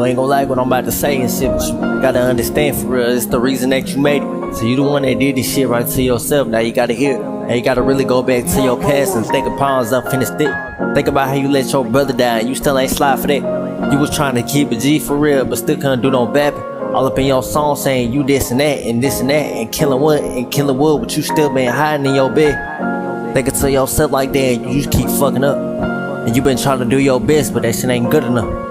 I ain't gonna like what I'm about to say and shit, but you gotta understand for real, it's the reason that you made it. So you the one that did this shit right to yourself, now you gotta hear it. And you gotta really go back to your past and think upon up in the stick. Think about how you let your brother die and you still ain't slide for that. You was trying to keep a G for real, but still couldn't do no bapping. All up in your song saying you this and that and this and that and killing wood, but you still been hiding in your bed. Thinking to yourself like that and you just keep fucking up. And you been trying to do your best, but that shit ain't good enough.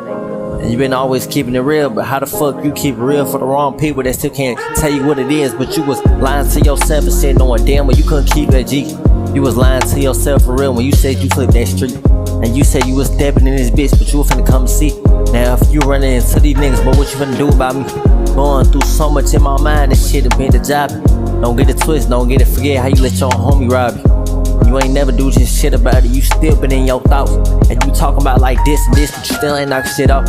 And you been always keeping it real, but how the fuck you keep it real for the wrong people that still can't tell you what it is? But you was lying to yourself and said knowing damn well you couldn't keep that G. You was lying to yourself for real when you said you flipped that street. And you said you was stepping in this bitch, but you were finna come see. Now if you running into these niggas, but what you finna do about me? Going through so much in my mind, this shit have been the job. Don't get it twisted, don't get it forget how you let your homie rob you. You ain't never do this shit about it, you still been in your thoughts. And you talking about like this and this, but you still ain't knock shit out.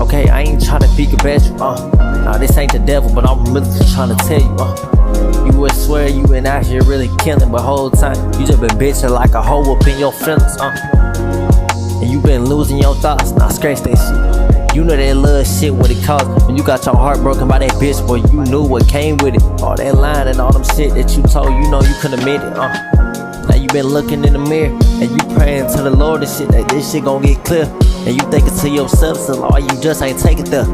Okay, I ain't trying to speak about you, nah, this ain't the devil, but I'm really just trying to tell you, you would swear you been out here really killing, but whole time you just been bitching like a hoe up in your feelings, and you been losing your thoughts, nah, scratch that shit. You know that little shit what it cost when you got your heart broken by that bitch, boy, you knew what came with it. All that line and all them shit that you told, you know you couldn't admit it, Now you been looking in the mirror and you praying to the Lord and shit that this shit gon' get clear. And you thinking to yourself, so Lord, you just ain't take it there.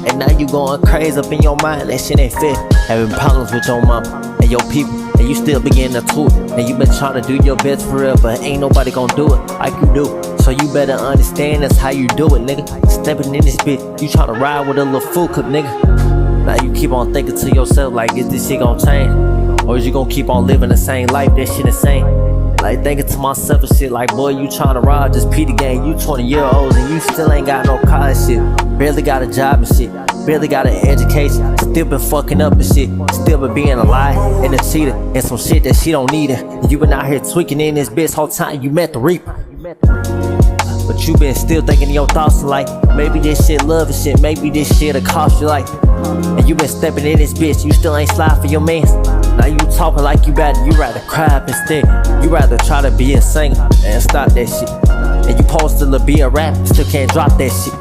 And now you going crazy up in your mind, that shit ain't fair. Having problems with your mom and your people, and you still begin to tweet. And you been trying to do your best for real, but ain't nobody gonna do it like you do. So you better understand that's how you do it, nigga. Stepping in this bitch, you tryna ride with a little fool cook, nigga. Now you keep on thinking to yourself like, is this shit gon' change? Or is you gon' keep on living the same life, that shit insane? Like thinking to myself and shit like, boy, you tryna rob just P the game. You 20-year-olds and you still ain't got no car and shit. Barely got a job and shit. Barely got an education. Still been fucking up and shit. Still been being a lie and a cheater and some shit that she don't need it. And you been out here tweaking in this bitch whole time you met the reaper. But you been still thinking in your thoughts like, maybe this shit love and shit. Maybe this shit'll cost you life. And you been stepping in this bitch, you still ain't slide for your mans. Now you talking like you rather cry up instead. You rather try to be a singer and stop that shit. And you supposed to be a rapper, still can't drop that shit.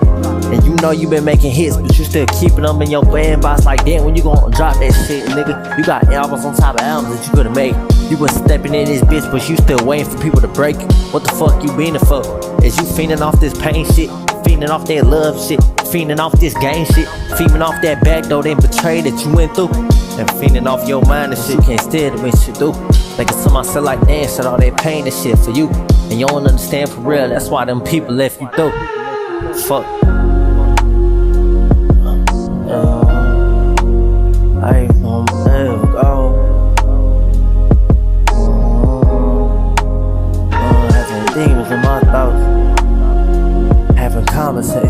And you know you been making hits, but you still keeping them in your bandbox like damn, when you gonna drop that shit, nigga? You got albums on top of albums that you could've made. You was stepping in this bitch, but you still waiting for people to break it. What the fuck you being for? Is you feeding off this pain shit? Feeding off that love shit? Feeding off this game shit? Feeding off that backdoor and betrayal that you went through? And feeding off your mind and shit, you can't stand it when shit do. Thinking to myself like, damn, shit, all that pain and shit for you. And you don't understand for real, that's why them people left you through. Fuck. I ain't gonna never go. Having demons in my thoughts. Having conversations.